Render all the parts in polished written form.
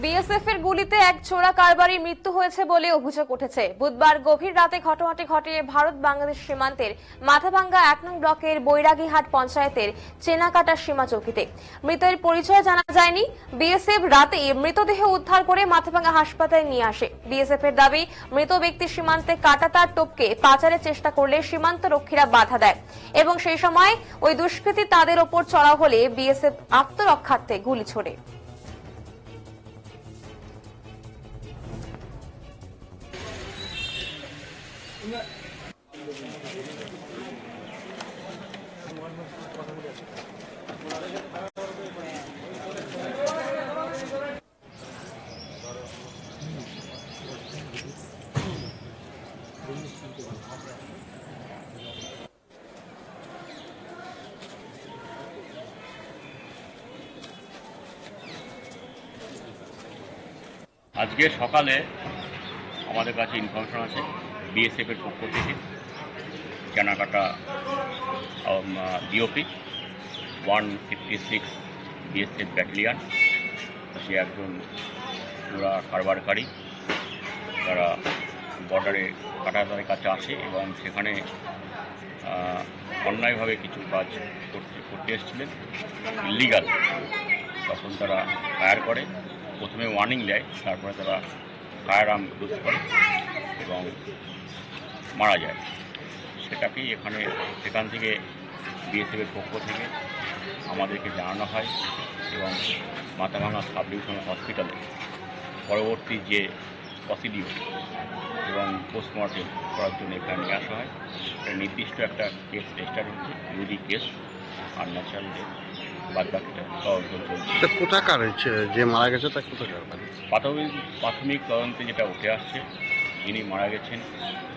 BSF এর গুলিতে এক চোরা কারবারির মৃত্যু হয়েছে বলে অভিযোগ উঠেছে। বুধবার গভীর রাতে ঘটনাটি ঘটে ভারত বাংলাদেশ সীমান্তের মাথাভাঙ্গা ১ নং ব্লকের বৈরাগীহাট পঞ্চায়েতের চেনাকাটা সীমা চৌকিতে। মৃতের পরিচয় জানা যায়নি। বিএসএফ রাতে মৃতদেহ উদ্ধার করে মাথাভাঙ্গা হাসপাতালে নিয়ে আসে। বিএসএফ এর দাবি, মৃত ব্যক্তি সীমান্তে কাঁটাতার টপকে পাচারের চেষ্টা করলে সীমান্ত রক্ষীরা বাধা দেয় এবং সেই সময় ওই দুষ্কৃতী তাদের ওপর চড়াও হলে বিএসএফ আত্মরক্ষার্থে গুলি ছোড়ে। আজকে সকালে আমাদের কাছে ইনফরমেশন আছে বিএসএফ এর পক্ষ থেকে চেনাকাটা ডিওপি 156 বিএসএফ ব্যাটালিয়ান, সে একজন পুরা কারবারকারী, তারা বর্ডারে কাঁটাতারের কাছে আসে এবং সেখানে অন্যায়ভাবে কিছু কাজ করতে এসেছিলেন, ইলিগাল। তখন তারা ফায়ার করে, প্রথমে ওয়ার্নিং দেয়, তারপরে তারা ফায়ার আর্ম ইউজ করে এবং মারা যায়। সেটাকেই সেখান থেকে বিএসএফের পক্ষ থেকে আমাদেরকে জানানো হয় এবং মাথাভাঙ্গা সাব ডিভিশনাল হসপিটালে পরবর্তী যে প্রসিডিউর এবং পোস্টমর্টেম করার জন্য এখানে নিয়ে আসা হয়। নির্দিষ্ট একটা কেস রেজিস্টার হচ্ছে, ইউডি কেস আর ন্যাচারাল ডেথ। বাদ বাকিটা তদন্ত চলছে। কোথাকার যে মারা গেছে তা কোথাকার? প্রাথমিক তদন্তে যেটা উঠে আসছে, যিনি মারা গেছেন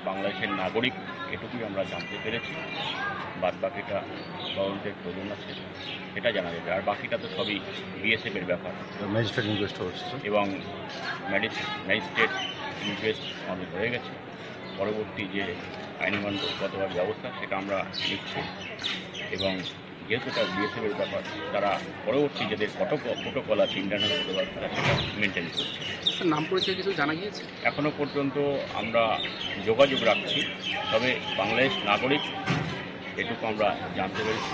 বাংলাদেশের নাগরিক, এটুকুই আমরা জানতে পেরেছি। বাদ বাকিটা তদন্তের প্রয়োজন আছে, সেটা জানা যাবে। আর বাকিটা তো সবই বিএসএফের ব্যাপার ম্যাজিস্ট্রেট ইনকোয়েস্ট হচ্ছে এবং ম্যাজিস্ট্রেট ইনকোয়েস্ট আমাদের হয়ে গেছে। পরবর্তী যে আইনগতগত ব্যবস্থা সেটা আমরা নিচ্ছি এবং যেহেতু এটা বিএসএফের ব্যাপার, তারা পরবর্তী যাদের প্রোটোকল আছে, ইন্টারনাল প্রোটোকল, তারা সেটা মেনটেন করছে। নাম পরিচয় কিছু জানা গিয়েছে? এখনও পর্যন্ত আমরা যোগাযোগ রাখছি, তবে বাংলাদেশ নাগরিক এটুকু আমরা জানতে পেরেছি।